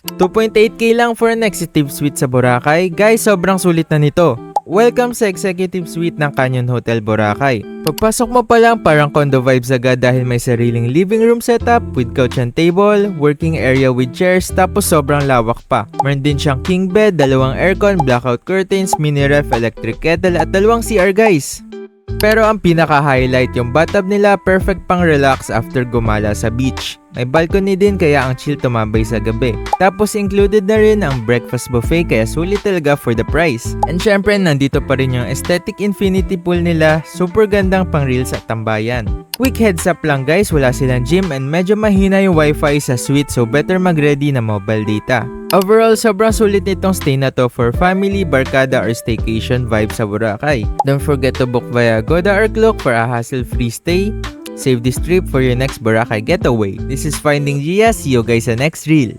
2.8k lang for an executive suite sa Boracay. Guys, sobrang sulit na nito. Welcome sa executive suite ng Canyon Hotel Boracay. Pagpasok mo pa lang parang condo vibes agad dahil may sariling living room setup with couch and table, working area with chairs, tapos sobrang lawak pa. Meron din siyang king bed, dalawang aircon, blackout curtains, mini ref, electric kettle at dalawang CR guys. Pero ang pinaka-highlight yung bathtub nila, perfect pang relax after gumala sa beach. May balcony din kaya ang chill tumambay sa gabi. Tapos included na rin ang breakfast buffet kaya sulit talaga for the price. And syempre nandito pa rin yung aesthetic infinity pool nila, super gandang pang reels at tambayan. Quick heads up lang guys, wala silang gym and medyo mahina yung wifi sa suite so better mag-ready na mobile data. Overall, sobrang sulit nitong stay na to for family, barkada or staycation vibe sa Boracay. Don't forget to book via Agoda or Klook for a hassle-free stay. Save this trip for your next Boracay getaway. This is Finding Gia. See you guys sa next reel.